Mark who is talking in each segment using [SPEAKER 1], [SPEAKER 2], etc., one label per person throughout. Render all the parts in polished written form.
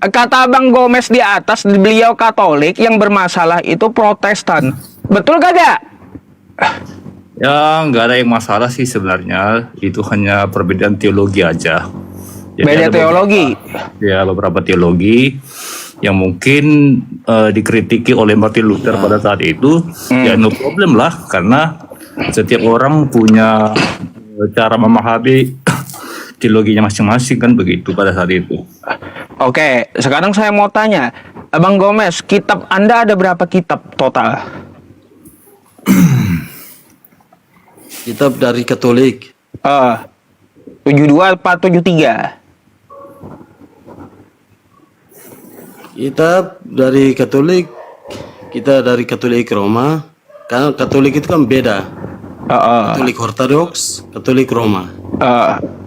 [SPEAKER 1] kata Bang Gomez di atas, beliau Katolik, yang bermasalah itu Protestan. Betul kagak?
[SPEAKER 2] Ya, nggak ada yang masalah sih sebenarnya. Itu hanya perbedaan teologi aja. Jadi
[SPEAKER 1] Beda
[SPEAKER 2] ada
[SPEAKER 1] teologi.
[SPEAKER 2] beberapa teologi yang mungkin dikritiki oleh Martin Luther pada saat itu. Ya no problem lah, karena setiap orang punya cara memahami teologinya masing-masing, kan begitu pada saat itu.
[SPEAKER 1] Oke, sekarang saya mau tanya, Bang Gomez, kitab Anda ada berapa kitab total?
[SPEAKER 3] Kitab dari Katolik.
[SPEAKER 1] 72 apa 73?
[SPEAKER 3] Kitab dari Katolik, kita dari Katolik Roma. Karena Katolik itu kan beda. Katolik Ortodoks, Katolik Roma.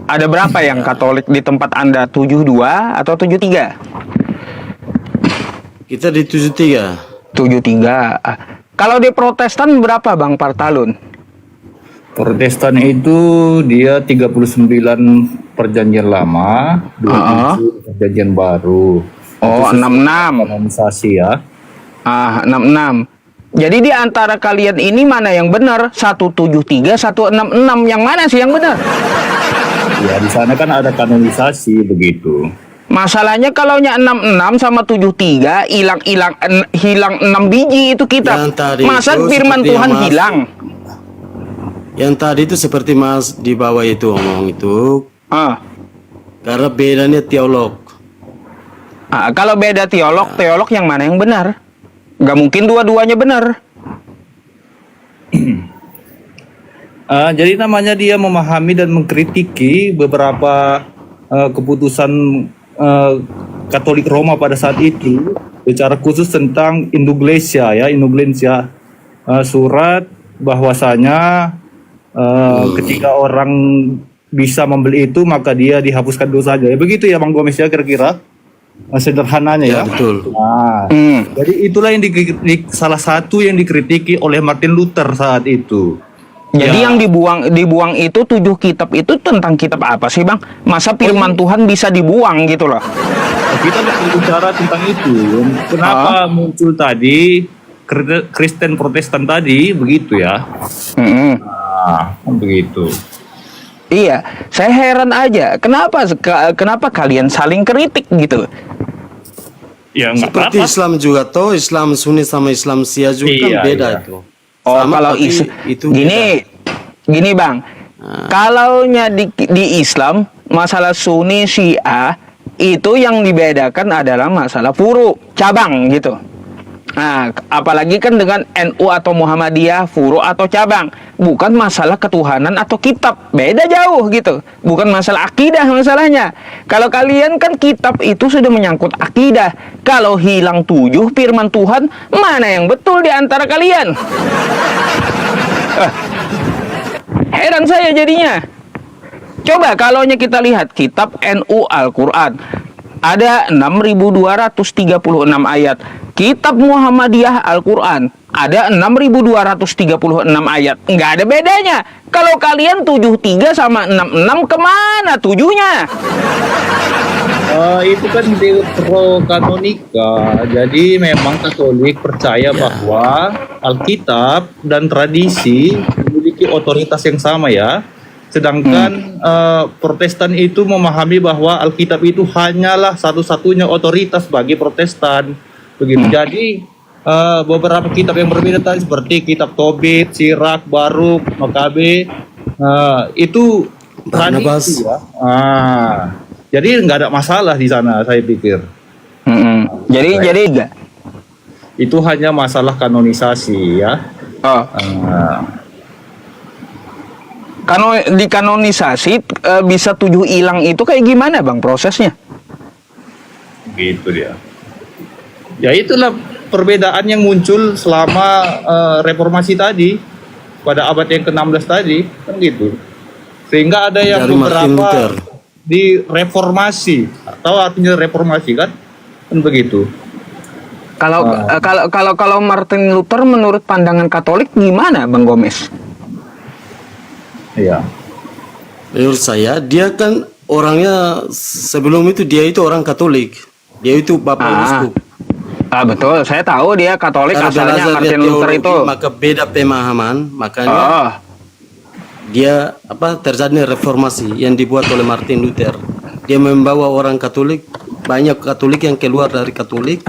[SPEAKER 1] Ada berapa yang Katolik di tempat Anda? 72 atau 73?
[SPEAKER 3] Kita di 73.
[SPEAKER 1] 73. Kalau di Protestan berapa Bang Partalun?
[SPEAKER 2] Protestan itu dia 39 perjanjian lama, 27 perjanjian baru.
[SPEAKER 1] Oh, 66.
[SPEAKER 2] Kanonisasi ya.
[SPEAKER 1] 66. Jadi di antara kalian ini mana yang benar? 173, 166. Yang mana sih yang benar?
[SPEAKER 2] Ya, di sana kan ada kanonisasi begitu.
[SPEAKER 1] Masalahnya kalau 66 sama 73 hilang 6 biji itu kitab.
[SPEAKER 3] Yang tadi
[SPEAKER 1] Masa
[SPEAKER 3] itu
[SPEAKER 1] firman
[SPEAKER 3] seperti
[SPEAKER 1] Tuhan
[SPEAKER 3] yang Mas-
[SPEAKER 1] hilang?
[SPEAKER 3] Yang tadi itu seperti Mas di bawah itu ngomong itu.
[SPEAKER 1] Ah.
[SPEAKER 3] Karena bedanya teolog.
[SPEAKER 1] Kalau beda teolog yang mana yang benar? Gak mungkin dua-duanya benar.
[SPEAKER 2] Jadi namanya dia memahami dan mengkritiki beberapa keputusan Katolik Roma pada saat itu, secara khusus tentang indulgensia ya, surat bahwasanya ketika orang bisa membeli itu maka dia dihapuskan dosanya. Ya begitu ya Bang Gomez ya, kira-kira sederhananya ya.
[SPEAKER 3] Betul.
[SPEAKER 2] Nah, jadi itulah yang salah satu yang dikritiki oleh Martin Luther saat itu.
[SPEAKER 1] Jadi
[SPEAKER 2] Ya.
[SPEAKER 1] yang dibuang itu 7 kitab itu tentang kitab apa sih Bang? Masa firman Tuhan bisa dibuang gitu loh?
[SPEAKER 2] Kita berbicara tentang itu. Kenapa muncul tadi Kristen Protestan tadi begitu ya? Nah, begitu.
[SPEAKER 1] Iya, saya heran aja. Kenapa kalian saling kritik gitu?
[SPEAKER 2] Ya nggak
[SPEAKER 3] Seperti
[SPEAKER 2] apa-apa.
[SPEAKER 3] Islam juga toh, Islam Sunni sama Islam Syiah juga kan
[SPEAKER 2] Iya,
[SPEAKER 3] beda
[SPEAKER 2] iya.
[SPEAKER 3] itu.
[SPEAKER 1] Oh,
[SPEAKER 3] Sama,
[SPEAKER 1] kalau
[SPEAKER 3] tapi itu
[SPEAKER 1] gini Bang. Kalaunya di Islam masalah Sunni Syiah itu yang dibedakan adalah masalah furu, cabang gitu. Nah, apalagi kan dengan NU atau Muhammadiyah, furu atau cabang, bukan masalah ketuhanan atau kitab, beda jauh gitu. Bukan masalah akidah masalahnya. Kalau kalian kan kitab itu sudah menyangkut akidah. Kalau hilang 7 firman Tuhan, mana yang betul di antara kalian? Heran saya jadinya. Coba kalaunya kita lihat kitab NU Al-Quran, ada 6.236 ayat. Kitab Muhammadiyah Al-Quran ada 6.236 ayat. Nggak ada bedanya. Kalau kalian 73 sama 66, kemana 7-nya?
[SPEAKER 2] Itu kan deuterokanonika. Jadi memang Katolik percaya bahwa Alkitab dan tradisi memiliki otoritas yang sama ya. Sedangkan Protestan itu memahami bahwa Alkitab itu hanyalah satu-satunya otoritas bagi Protestan. Begitu. Jadi beberapa kitab yang berbeda tadi seperti kitab Tobit, Sirak, Baruk, Makabe itu
[SPEAKER 3] Barnabas.
[SPEAKER 2] tradisi ya. Jadi nggak ada masalah di sana, saya pikir.
[SPEAKER 1] Jadi enggak.
[SPEAKER 2] Itu hanya masalah kanonisasi ya.
[SPEAKER 1] Kalau dikanonisasi bisa 7 hilang itu kayak gimana Bang prosesnya?
[SPEAKER 2] Gitu dia. Ya itulah perbedaan yang muncul selama reformasi tadi, pada abad yang ke-16 tadi, kan gitu. Sehingga ada yang
[SPEAKER 3] Dari Martin Luther.
[SPEAKER 2] beberapa direformasi. Tahu artinya reformasi kan? Kan begitu.
[SPEAKER 1] Kalau Martin Luther menurut pandangan Katolik gimana Bang Gomez?
[SPEAKER 2] Iya.
[SPEAKER 3] Menurut saya dia kan orangnya sebelum itu dia itu orang Katolik. Dia itu bapak uskup.
[SPEAKER 1] Betul, saya tahu dia Katolik
[SPEAKER 3] Karena
[SPEAKER 1] asalnya
[SPEAKER 3] belajar
[SPEAKER 1] Martin
[SPEAKER 3] dia
[SPEAKER 1] Luther
[SPEAKER 3] teologi,
[SPEAKER 1] itu.
[SPEAKER 3] maka beda pemahaman, makanya dia terjadi reformasi yang dibuat oleh Martin Luther. Dia membawa orang Katolik, banyak Katolik yang keluar dari Katolik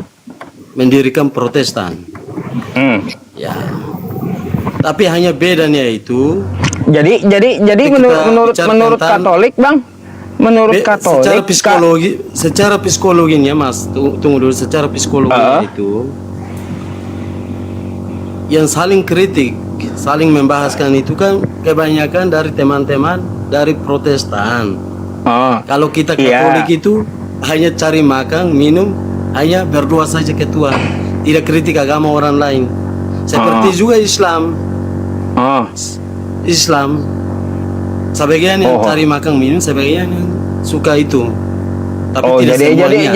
[SPEAKER 3] mendirikan Protestan. Ya. Tapi hanya bedanya itu.
[SPEAKER 1] Jadi menurut Katolik, Bang, menurut Katolik
[SPEAKER 3] secara psikologinya, Mas, tunggu dulu, secara psikologinya itu yang saling kritik, saling membahaskan itu kan kebanyakan dari teman-teman dari Protestan. Kalau kita Katolik itu hanya cari makan, minum, hanya berdoa saja ke Tuhan, tidak kritik agama orang lain. Seperti juga Islam. Islam sebagian yang cari makan minum, sebagian yang suka itu. Tapi tidak semuanya.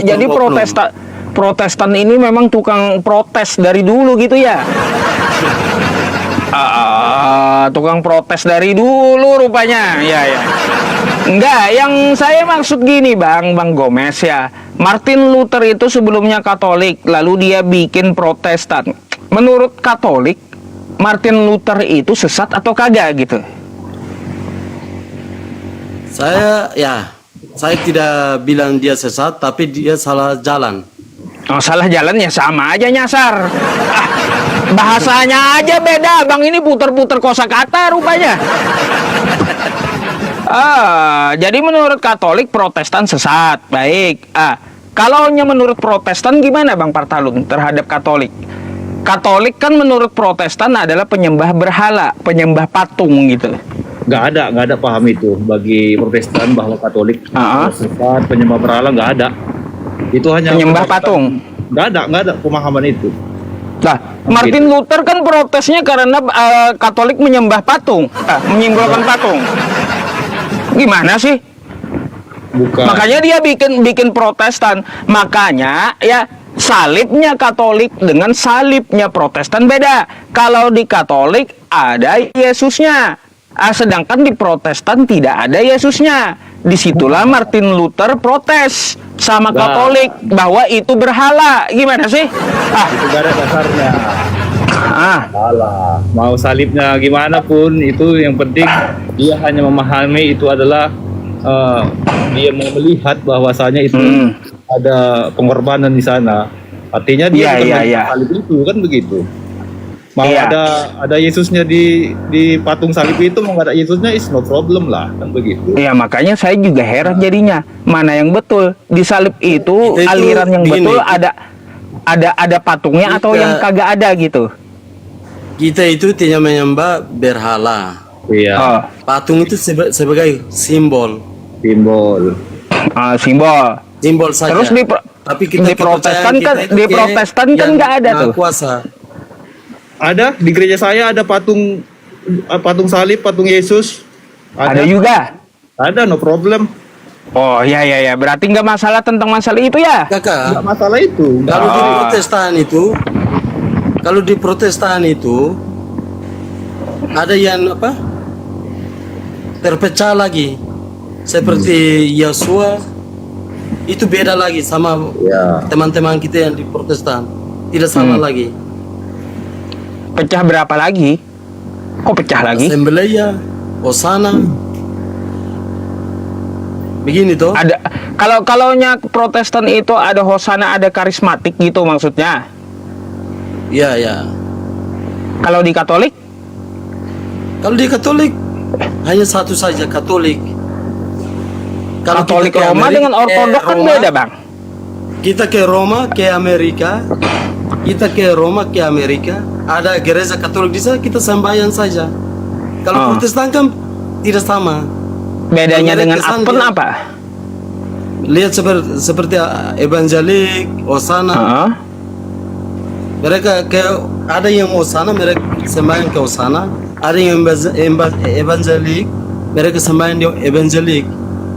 [SPEAKER 1] Jadi Protestan ini memang tukang protes dari dulu gitu ya. Tukang protes dari dulu rupanya. Ya. Enggak, yang saya maksud gini, Bang Gomez ya. Martin Luther itu sebelumnya Katolik, lalu dia bikin Protestan. Menurut Katolik, Martin Luther itu sesat atau kagak gitu?
[SPEAKER 3] Saya tidak bilang dia sesat, tapi dia salah jalan.
[SPEAKER 1] Salah jalan ya sama aja nyasar. Bahasanya aja beda, Bang, ini puter-puter kosakata rupanya. Jadi menurut Katolik Protestan sesat, baik. Kalau menurut Protestan gimana, Bang Partalun, terhadap Katolik? Katolik kan menurut Protestan adalah penyembah berhala, penyembah patung gitu.
[SPEAKER 2] Nggak ada paham itu bagi Protestan bahwa Katolik sesat, penyembah berhala, nggak ada. Itu hanya
[SPEAKER 1] penyembah patung.
[SPEAKER 2] Nggak ada pemahaman itu.
[SPEAKER 1] Nah, Martin Luther kan protesnya karena Katolik menyembah patung, menyimbolkan patung. Gimana sih?
[SPEAKER 2] Bukan.
[SPEAKER 1] Makanya dia bikin Protestan. Makanya ya salibnya Katolik dengan salibnya Protestan beda. Kalau di Katolik ada Yesusnya, sedangkan di Protestan tidak ada Yesusnya. Disitulah Martin Luther protes sama Katolik bahwa itu berhala. Gimana sih?
[SPEAKER 2] Itu gak ada dasarnya. Salah. Mau salibnya gimana pun itu yang penting dia hanya memahami itu adalah dia mau melihat bahwasanya itu ada pengorbanan di sana. Artinya dia salib itu kan begitu. Mau ada Yesusnya di patung salib itu, mau nggak ada Yesusnya is no problem lah, kan begitu.
[SPEAKER 1] Iya, makanya saya juga heran jadinya. Mana yang betul? Di salib itu aliran yang betul ada patungnya atau yang kagak ada gitu.
[SPEAKER 3] Kita itu tidak menyembah berhala.
[SPEAKER 2] Iya.
[SPEAKER 3] Patung itu sebagai simbol. Simbol saja.
[SPEAKER 1] Terus
[SPEAKER 3] tapi kita
[SPEAKER 1] di Protestan kan nggak ada tuh.
[SPEAKER 3] Kuasa.
[SPEAKER 2] Ada di gereja saya ada patung salib, patung Yesus.
[SPEAKER 1] Ada juga.
[SPEAKER 2] Ada, no problem.
[SPEAKER 1] Oh ya, berarti nggak masalah tentang masalah itu ya?
[SPEAKER 3] Kakak.
[SPEAKER 2] Nggak masalah itu.
[SPEAKER 3] Kalau di Protestan itu ada yang terpecah lagi, seperti Yosua itu beda lagi sama teman-teman kita yang di Protestan, tidak sama lagi.
[SPEAKER 1] Pecah berapa lagi? Kok pecah lagi?
[SPEAKER 3] Assembleia, Osana, begini tuh.
[SPEAKER 1] Ada kalau Protestan itu ada Hosana, ada karismatik gitu maksudnya.
[SPEAKER 3] Iya.
[SPEAKER 1] Kalau di Katolik?
[SPEAKER 3] Kalau di Katolik hanya satu saja Katolik. Kalau
[SPEAKER 1] Katolik Roma dengan Ortodok kan beda, Bang.
[SPEAKER 3] Kita ke Roma, ke Amerika. Ada gereja Katolik di sana, kita sembahyang saja. Kalau Protestan kan tidak sama.
[SPEAKER 1] Bedanya dengan Advent apa?
[SPEAKER 3] Lihat seperti evangelik, Osana. Mereka ada yang Osana, mereka sembahyang ke Osana. Ada yang evangelik, mereka sembahyang di evangelik.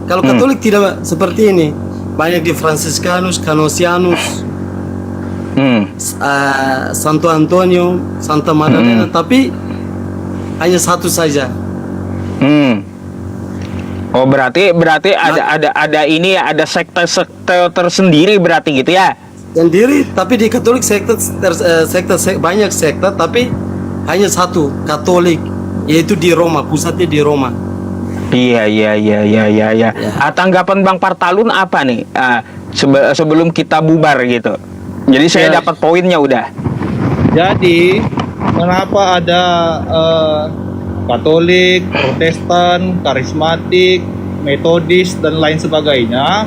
[SPEAKER 3] Kalau Katolik tidak seperti ini. Banyak di Franciscanus, Canosianus, Santo Antonio, Santa Maddalena, tapi hanya satu saja.
[SPEAKER 1] Oh, berarti ada ini ya, ada sekte-sekte tersendiri berarti gitu ya.
[SPEAKER 3] Sendiri, tapi di Katolik banyak sekte, tapi hanya satu Katolik, yaitu di Roma, pusatnya di Roma.
[SPEAKER 1] Iya. Tanggapan Bang Partalun apa nih? Sebelum kita bubar gitu. Jadi saya
[SPEAKER 3] Ya.
[SPEAKER 1] dapat poinnya udah.
[SPEAKER 2] Jadi kenapa ada Katolik, Protestan, Karismatik, Metodis dan lain sebagainya?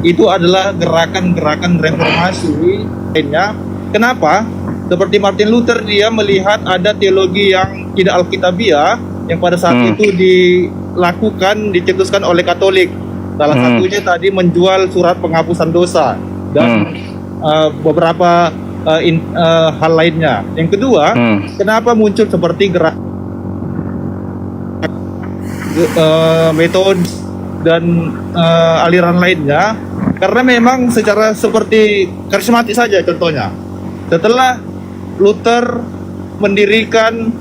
[SPEAKER 2] Itu adalah gerakan-gerakan reformasi lainnya. Kenapa? Seperti Martin Luther, dia melihat ada teologi yang tidak alkitabiah yang pada saat itu dilakukan, dicetuskan oleh Katolik. Salah satunya tadi menjual surat penghapusan dosa dan beberapa hal lainnya. Yang kedua, kenapa muncul seperti gerak metode dan aliran lainnya? Karena memang secara seperti karismatik saja contohnya. Setelah Luther mendirikan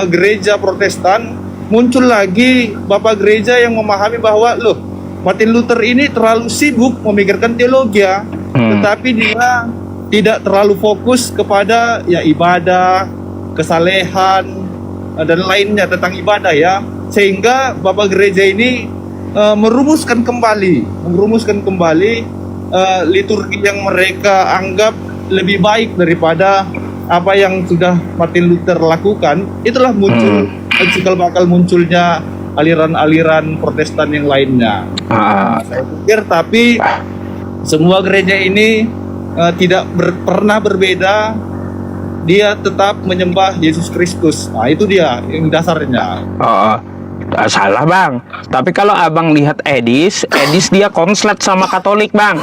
[SPEAKER 2] gereja Protestan, muncul lagi bapak gereja yang memahami bahwa loh, Martin Luther ini terlalu sibuk memikirkan teologi, tetapi dia tidak terlalu fokus kepada ya ibadah, kesalehan dan lainnya tentang ibadah ya. Sehingga bapak gereja ini merumuskan kembali liturgi yang mereka anggap lebih baik daripada apa yang sudah Martin Luther lakukan. Itulah muncul cikal bakal munculnya aliran-aliran Protestan yang lainnya. Saya pikir tapi semua gereja ini tidak pernah berbeda. Dia tetap menyembah Yesus Kristus. Nah, itu dia yang dasarnya.
[SPEAKER 1] Salah Bang. Tapi kalau Abang lihat Edis dia konslet sama Katolik Bang.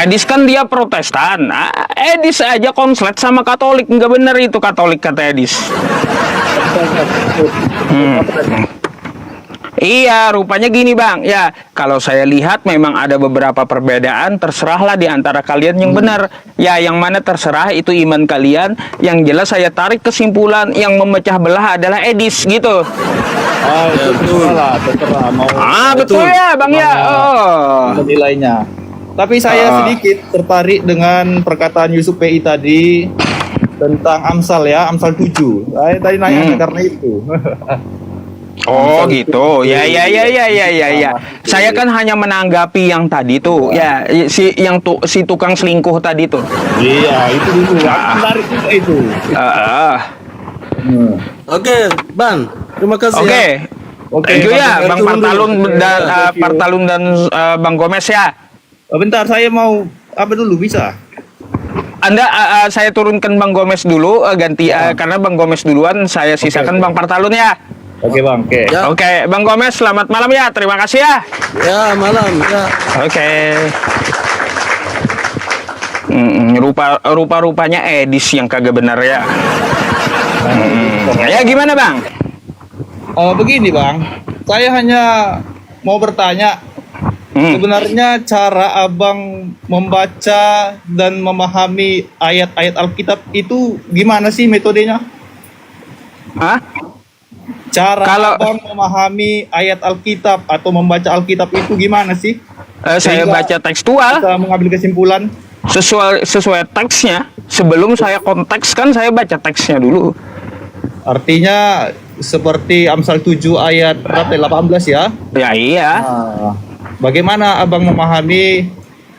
[SPEAKER 1] Edis kan dia Protestan. Edis aja konslet sama Katolik. Nggak bener itu Katolik kata Edis. Iya, rupanya gini Bang. Ya, kalau saya lihat memang ada beberapa perbedaan. Terserahlah di antara kalian yang benar. Ya, yang mana terserah itu iman kalian. Yang jelas saya tarik kesimpulan yang memecah belah adalah Edis gitu.
[SPEAKER 2] Betul lah, terserah mau.
[SPEAKER 1] Betul ya Bang ya.
[SPEAKER 2] Menilainya. Tapi saya sedikit tertarik dengan perkataan Yusuf PI tadi tentang Amsal ya, Amsal 7. Saya tadi nanya karena itu.
[SPEAKER 1] Oh gitu, ya. Saya kan hanya menanggapi yang tadi tuh, ya si tukang selingkuh tadi tuh.
[SPEAKER 2] Iya, itu dulu. Menarik juga itu.
[SPEAKER 3] Oke, Bang. Terima kasih.
[SPEAKER 2] Oke.
[SPEAKER 1] Thank you ya, Bang Partalun dan Partalun dan Bang Gomez ya.
[SPEAKER 2] Bentar, saya mau apa dulu bisa?
[SPEAKER 1] Anda saya turunkan Bang Gomez dulu ganti karena Bang Gomez duluan, saya sisakan Bang Partalun ya.
[SPEAKER 2] Oke Bang, oke.
[SPEAKER 3] Ya.
[SPEAKER 1] Oke, Bang Gomez selamat malam ya. Terima kasih ya.
[SPEAKER 3] Ya, malam. Ya.
[SPEAKER 1] Oke. Rupa-rupanya Edis yang kagak benar ya. Ya gimana Bang?
[SPEAKER 2] Begini Bang, saya hanya mau bertanya. Sebenarnya cara Abang membaca dan memahami ayat-ayat Alkitab itu gimana sih metodenya? Cara Abang memahami ayat Alkitab atau membaca Alkitab itu gimana sih?
[SPEAKER 1] Saya baca tekstual.
[SPEAKER 2] Bisa mengambil kesimpulan
[SPEAKER 1] Sesuai teksnya. Sebelum saya kontekskan, saya baca teksnya dulu.
[SPEAKER 2] Artinya seperti Amsal 7 ayat 18 ya?
[SPEAKER 1] Ya iya.
[SPEAKER 2] Bagaimana Abang memahami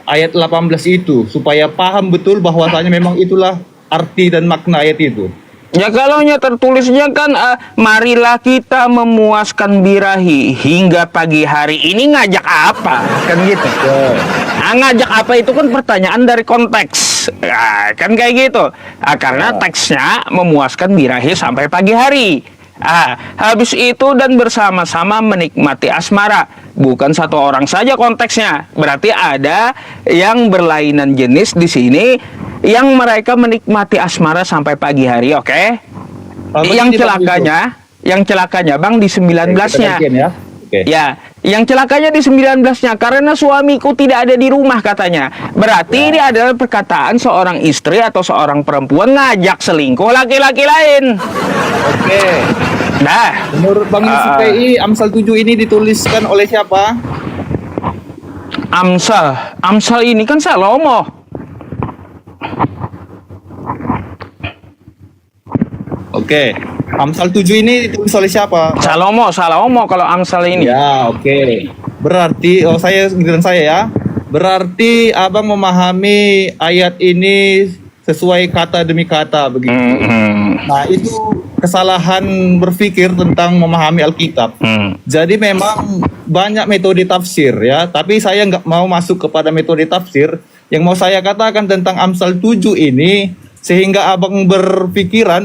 [SPEAKER 2] ayat 18 itu supaya paham betul bahwasanya memang itulah arti dan makna ayat itu?
[SPEAKER 1] Ya kalaunya tertulisnya kan marilah kita memuaskan birahi hingga pagi hari ini ngajak apa kan gitu. Ngajak apa itu kan pertanyaan dari konteks kan kayak gitu. Karena teksnya memuaskan birahi sampai pagi hari. Habis itu dan bersama-sama menikmati asmara. Bukan satu orang saja konteksnya. Berarti ada yang berlainan jenis di sini yang mereka menikmati asmara sampai pagi hari, oke? Yang celakanya Bang di 19-nya. Ya, yang celakanya di 19-nya karena suamiku tidak ada di rumah katanya. Berarti ini adalah perkataan seorang istri atau seorang perempuan ngajak selingkuh laki-laki lain. Dah.
[SPEAKER 2] Menurut Bang Yusuf PI, Amsal 7 ini dituliskan oleh siapa?
[SPEAKER 1] Amsal ini kan Salomo.
[SPEAKER 2] Oke. Amsal 7 ini ditulis oleh siapa?
[SPEAKER 1] Salomo kalau Amsal ini.
[SPEAKER 2] Ya, oke. Berarti giliran saya ya. Berarti Abang memahami ayat ini sesuai kata demi kata begitu. Nah, itu kesalahan berpikir tentang memahami Alkitab. Jadi memang banyak metode tafsir ya, tapi saya nggak mau masuk kepada metode tafsir. Yang mau saya katakan tentang Amsal 7 ini, sehingga Abang berpikiran,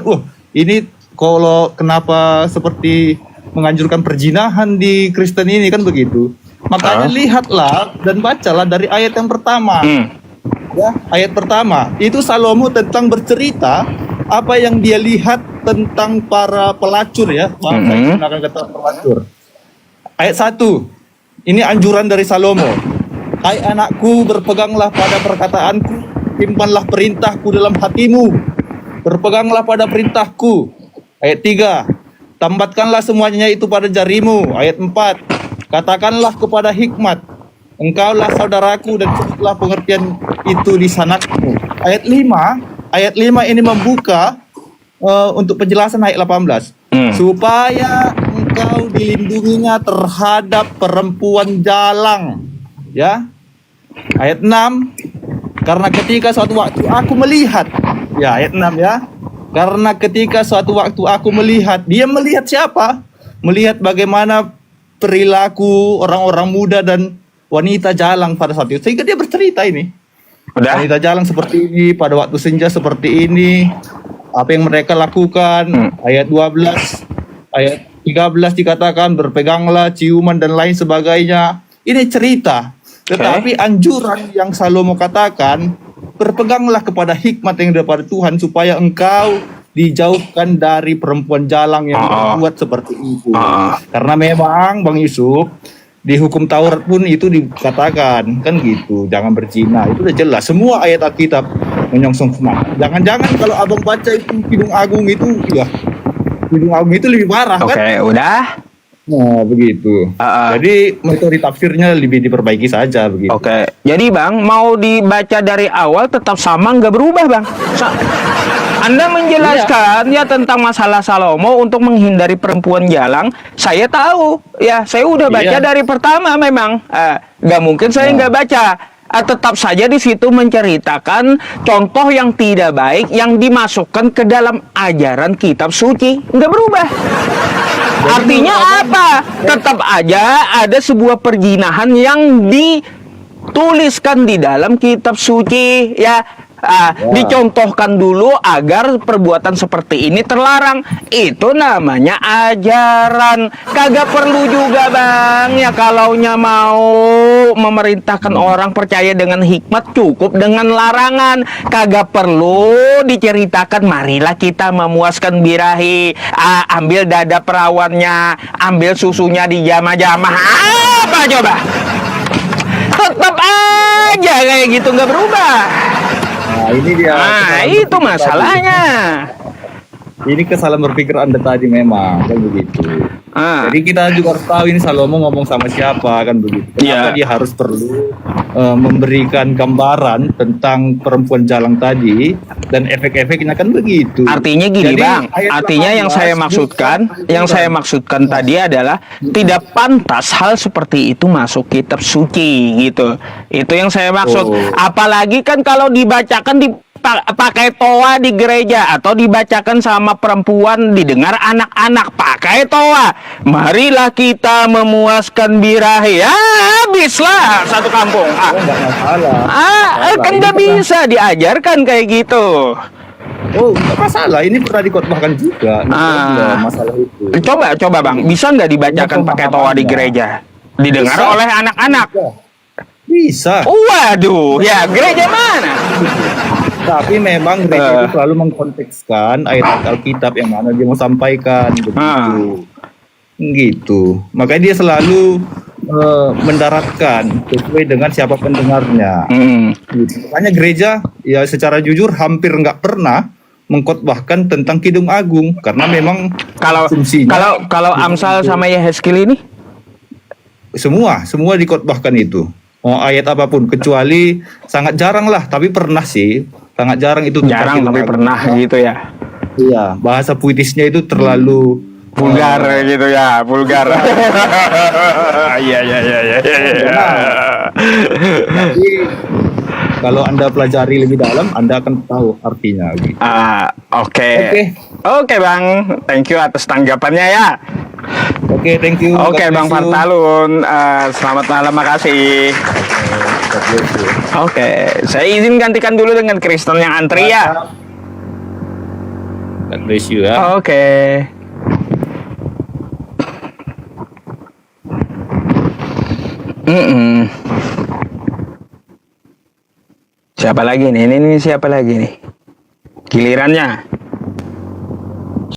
[SPEAKER 2] ini kalau kenapa seperti menganjurkan perzinahan di Kristen ini kan begitu. Makanya lihatlah dan bacalah dari ayat yang pertama. Ya, ayat pertama itu Salomo tentang bercerita apa yang dia lihat tentang para pelacur ya. Saya gunakan kata pelacur. Ayat 1. Ini anjuran dari Salomo. Hai anakku, berpeganglah pada perkataanku, simpanlah perintahku dalam hatimu. Berpeganglah pada perintahku. Ayat 3. Tambatkanlah semuanya itu pada jarimu. Ayat 4. Katakanlah kepada hikmat, engkaulah saudaraku dan sebutlah pengertian itu di sanakmu. Ayat 5 ini membuka untuk penjelasan ayat 18. Supaya engkau dilindunginya terhadap perempuan jalang. Ya. Ayat 6. Karena ketika suatu waktu aku melihat. Ya, ayat 6 ya. Karena ketika suatu waktu aku melihat. Dia melihat siapa? Melihat bagaimana perilaku orang-orang muda dan wanita jalang pada saat itu. Sehingga dia bercerita ini.
[SPEAKER 1] Udah.
[SPEAKER 2] Wanita jalang seperti ini, pada waktu senja seperti ini. Apa yang mereka lakukan. Ayat 12, ayat 13 dikatakan berpeganglah, ciuman dan lain sebagainya. Ini cerita. Tetapi anjuran yang Salomo katakan, berpeganglah kepada hikmat yang daripada Tuhan supaya engkau dijauhkan dari perempuan jalang yang berbuat seperti itu. Karena memang Bang Yusuf, di hukum Taurat pun itu dikatakan kan gitu, jangan berzina. Itu udah jelas, semua ayat Alkitab menyongsong semangat. Jangan-jangan kalau Abang baca itu Kidung Agung itu, ya Kidung Agung itu lebih parah kan?
[SPEAKER 1] Oke, udah.
[SPEAKER 2] Nah, begitu. Jadi metode tafsirnya lebih diperbaiki saja begitu.
[SPEAKER 1] Oke, jadi Bang, mau dibaca dari awal tetap sama, nggak berubah Bang. Anda menjelaskan ya tentang masalah Salomo untuk menghindari perempuan jalang. Saya tahu, ya saya udah baca dari pertama memang. Nggak mungkin saya nggak baca. Tetap saja di situ menceritakan contoh yang tidak baik yang dimasukkan ke dalam ajaran kitab suci. Nggak berubah. Artinya apa? Tetap aja ada sebuah perzinahan yang dituliskan di dalam kitab suci, ya. Dicontohkan dulu agar perbuatan seperti ini terlarang. Itu namanya ajaran. Kagak perlu juga Bang, ya kalaunya mau memerintahkan orang percaya dengan hikmat, cukup dengan larangan. Kagak perlu diceritakan marilah kita memuaskan birahi, ambil dada perawannya, ambil susunya di jama-jama. Apa coba? Tetap aja kayak gitu, nggak berubah.
[SPEAKER 2] Nah, ini dia.
[SPEAKER 1] Itu masalahnya.
[SPEAKER 2] Ini kesalahan berpikir Anda tadi memang kan begitu. Jadi kita juga harus tahu ini Salomo ngomong sama siapa kan begitu. Kenapa dia harus perlu memberikan gambaran tentang perempuan jalang tadi dan efek-efeknya kan begitu.
[SPEAKER 1] Artinya gini. Jadi, Bang, artinya yang saya maksudkan tadi adalah tidak pantas hal seperti itu masuk kitab suci gitu. Itu yang saya maksud. Apalagi kan kalau dibacakan pakai toa di gereja atau dibacakan sama perempuan, didengar anak-anak pakai toa, marilah kita memuaskan birahi, habislah satu kampung. Kan nggak bisa diajarkan kayak gitu.
[SPEAKER 2] Nggak masalah, ini pernah dikotbahkan juga. Masalah itu.
[SPEAKER 1] Coba Bang, bisa nggak dibacakan pakai toa di gereja, didengar oleh anak-anak?
[SPEAKER 2] Bisa.
[SPEAKER 1] Waduh, ya gereja mana?
[SPEAKER 2] Tapi memang gereja itu selalu mengkontekskan ayat Alkitab yang mana dia mau sampaikan begitu. Gitu. Makanya dia selalu mendaratkan sesuai dengan siapa pendengarnya. Gitu. Makanya gereja ya secara jujur hampir nggak pernah mengkhotbahkan tentang Kidung Agung karena memang
[SPEAKER 1] Kalau
[SPEAKER 2] asumsinya
[SPEAKER 1] kalau Amsal sama Yehezkiel ini
[SPEAKER 2] semua dikhotbahkan itu. Mau ayat apapun kecuali sangat jarang lah, tapi pernah sih. Sangat jarang itu tentang
[SPEAKER 1] jarang
[SPEAKER 2] Kidung
[SPEAKER 1] tapi
[SPEAKER 2] Agung.
[SPEAKER 1] pernah gitu ya.
[SPEAKER 2] Iya, bahasa puitisnya itu terlalu
[SPEAKER 1] Vulgar gitu ya, vulgar. Iya iya iya iya.
[SPEAKER 2] Tapi kalau Anda pelajari lebih dalam, Anda akan tahu artinya. Gitu.
[SPEAKER 1] Oke.
[SPEAKER 2] Oke.
[SPEAKER 1] Oke Bang, thank you atas tanggapannya ya.
[SPEAKER 2] Oke, thank you.
[SPEAKER 1] Oke
[SPEAKER 2] God
[SPEAKER 1] Bang
[SPEAKER 2] bless you.
[SPEAKER 1] Partalun, selamat malam, makasih.
[SPEAKER 2] God bless you.
[SPEAKER 1] Oke, saya izin gantikan dulu dengan Kristen yang antri ya.
[SPEAKER 2] God bless you ya.
[SPEAKER 1] Oke. Siapa lagi nih? Ini siapa lagi nih? Gilirannya.